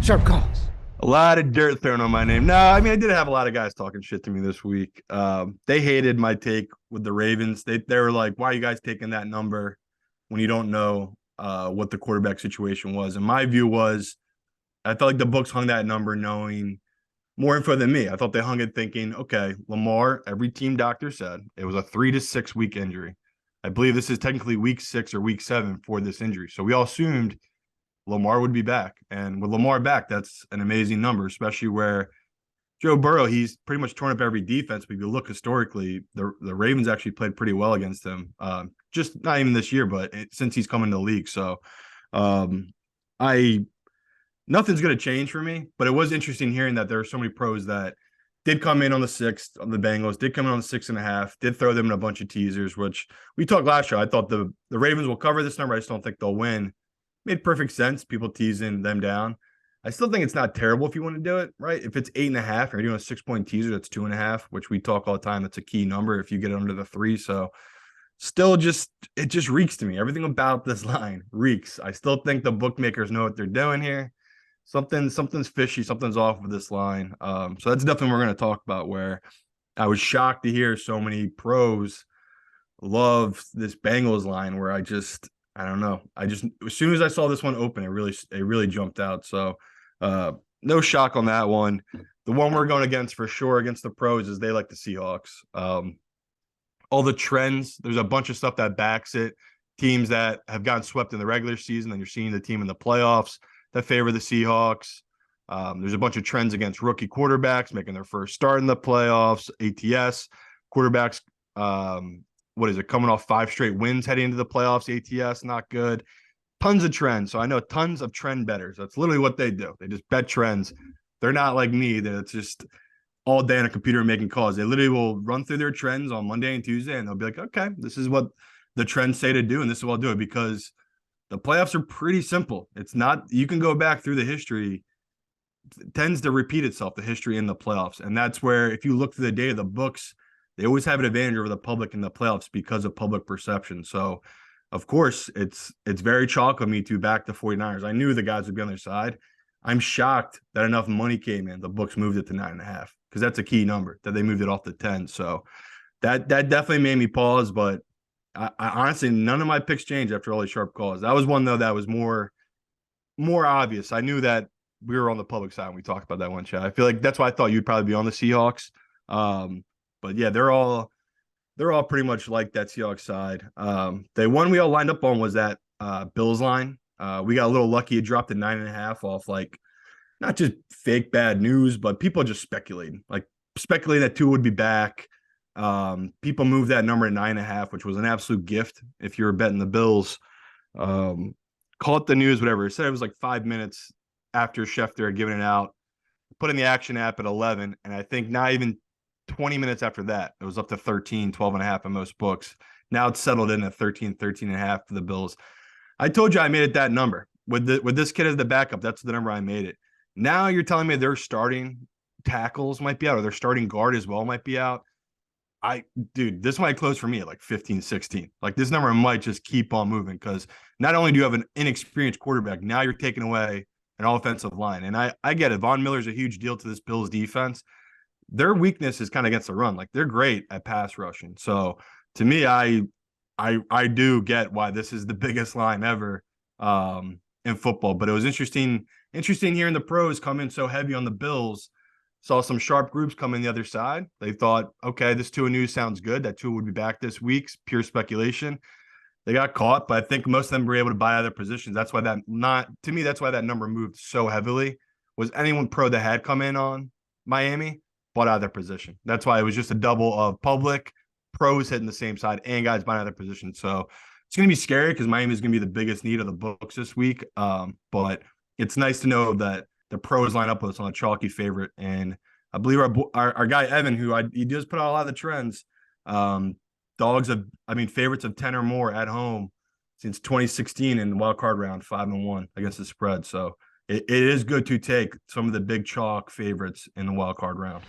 Sharp calls. A lot of dirt thrown on my name. No, I mean I did have a lot of guys talking shit to me this week. They hated my take with the Ravens. They were like, "Why are you guys taking that number when you don't know what the quarterback situation was?" And my view was, I felt like the books hung that number knowing more info than me. I thought they hung it thinking, okay, Lamar. Every team doctor said it was a 3 to 6 week injury. I believe this is technically week 6 or week 7 for this injury. So we all assumed Lamar would be back. And with Lamar back, that's an amazing number, especially where Joe Burrow, he's pretty much torn up every defense. But if you look historically, the Ravens actually played pretty well against him. Just not even this year, but since he's come into the league. So I nothing's going to change for me. But it was interesting hearing that there are so many pros that did come in on the 6th of the Bengals, did come in on the 6.5, did throw them in a bunch of teasers, which we talked last year. I thought the Ravens will cover this number. I just don't think they'll win. Made perfect sense. People teasing them down. I still think it's not terrible if you want to do it, right? If it's 8.5 and you're doing a 6-point teaser, that's 2.5, which we talk all the time. That's a key number if you get it under the 3. So still it just reeks to me. Everything about this line reeks. I still think the bookmakers know what they're doing here. Something's fishy, something's off with this line. So that's definitely what we're going to talk about, where I was shocked to hear so many pros love this Bengals line, where I don't know. As soon as I saw this one open, it really jumped out. So no shock on that one. The one we're going against for sure against the pros is they like the Seahawks. All the trends, there's a bunch of stuff that backs it. Teams that have gotten swept in the regular season, and you're seeing the team in the playoffs that favor the Seahawks. There's a bunch of trends against rookie quarterbacks making their first start in the playoffs. ATS quarterbacks, coming off 5 straight wins heading into the playoffs. ATS, not good. Tons of trends. So I know tons of trend bettors. That's literally what they do. They just bet trends. They're not like me, that it's just all day on a computer making calls. They literally will run through their trends on Monday and Tuesday, and they'll be like, okay, this is what the trends say to do, and this is what I'll do it, because the playoffs are pretty simple. It's not, you can go back through the history. It tends to repeat itself, the history in the playoffs. And that's where, if you look through the data, the books, they always have an advantage over the public in the playoffs because of public perception. So, of course, it's very chalk of me to back the 49ers. I knew the guys would be on their side. I'm shocked that enough money came in. The books moved it to 9.5, because that's a key number, that they moved it off to 10. So that definitely made me pause. But I honestly, none of my picks changed after all these sharp calls. That was one, though, that was more obvious. I knew that we were on the public side when we talked about that one, Chad. I feel like that's why I thought you'd probably be on the Seahawks. But yeah, they're all pretty much like that Seahawks side. The one we all lined up on was that Bills line. We got a little lucky. It dropped to 9.5 off, like, not just fake bad news, but people just speculating that Tua would be back. People moved that number to 9.5, which was an absolute gift if you were betting the Bills. Call it the news, whatever. It said it was like 5 minutes after Schefter had given it out, put in the action app at 11, and I think not even 20 minutes after that, it was up to 13, 12.5 in most books. Now it's settled in at 13.5 for the Bills. I told you I made it that number. With this kid as the backup, that's the number I made it. Now you're telling me their starting tackles might be out, or their starting guard as well might be out. This might close for me at like 15, 16. Like, this number might just keep on moving, because not only do you have an inexperienced quarterback, now you're taking away an offensive line. And I get it. Von Miller's a huge deal to this Bills defense. Their weakness is kind of against the run. Like, they're great at pass rushing. So to me, I do get why this is the biggest line ever in football. But it was interesting hearing the pros come in so heavy on the Bills. Saw some sharp groups come in the other side. They thought, okay, this Tua news sounds good. That Tua would be back this week. Pure speculation. They got caught, but I think most of them were able to buy out their positions. That's why that's why that number moved so heavily. Was anyone pro that had come in on Miami bought out of their position. That's why it was just a double of public, pros hitting the same side, and guys buying out their position. So it's going to be scary, because Miami is going to be the biggest need of the books this week. But it's nice to know that the pros line up with us on a chalky favorite. And I believe our guy Evan, he does put out a lot of the trends. Favorites of 10 or more at home since 2016 in the wild card round, 5-1 against the spread. So it is good to take some of the big chalk favorites in the wild card round.